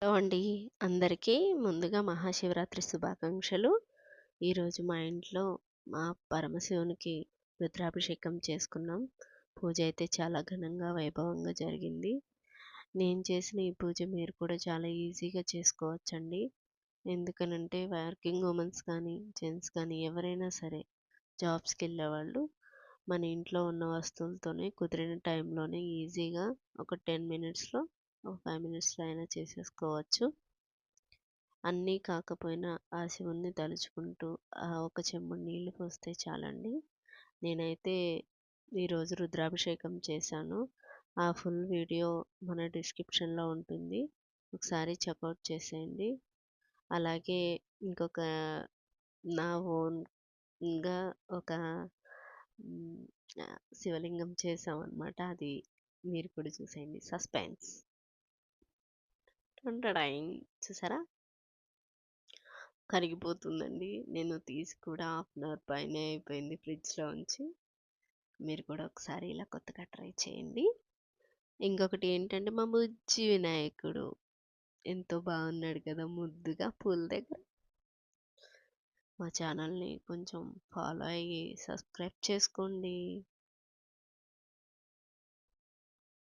Hello అండి. అందరికీ ముందుగా మహాశివరాత్రి శుభాకాంక్షలు. ఈరోజు మా ఇంట్లో మా పరమశివునికి రుద్రాభిషేకం చేసుకున్నాం. పూజ అయితే చాలా ఘనంగా, వైభవంగా జరిగింది. నేను చేసిన ఈ పూజ మీరు కూడా చాలా ఈజీగా చేసుకోవచ్చండి. ఎందుకనంటే వర్కింగ్ ఉమెన్స్ కానీ, జెంట్స్ కానీ ఎవరైనా సరే జాబ్స్‌కెళ్ళేవాళ్ళు మన ఇంట్లో ఉన్న వస్తువులతోనే కుదిరిన టైంలోనే ఈజీగా ఒక 10 మినిట్స్‌లో, ఒక 5 మినిట్స్‌లో అయినా చేసేసుకోవచ్చు. అన్నీ కాకపోయినా ఆ శివుడిని తలుచుకుంటూ ఒక చెంబుడు నీళ్లు పోస్తే చాలండి. నేనైతే ఈరోజు రుద్రాభిషేకం చేశాను. ఆ ఫుల్ వీడియో మన డిస్క్రిప్షన్‌లో ఉంటుంది. ఒకసారి చెకౌట్ చేసేయండి. అలాగే ఇంకొక నా ఓన్‌గా ఒక హ్మ్. శివలింగం చేశామనమాట. అది మీరు కూడా చూసేయండి. సస్పెన్స్. టంటడాయింగ్ చూసారా? కరిగిపోతుందండి. నేను తీసి కూడా హాఫ్ అన్ అవర్ పైనే అయిపోయింది ఫ్రిడ్జ్‌లో ఉంచి. మీరు కూడా ఒకసారి ఇలా కొత్తగా ట్రై చేయండి. ఇంకొకటి ఏంటంటే మా బుజ్జి వినాయకుడు ఎంతో బాగున్నాడు కదా! ముద్దుగా పూల దగ్గర. మా ఛానల్‌ని కొంచెం ఫాలో అయ్యి సబ్స్క్రైబ్ చేసుకోండి.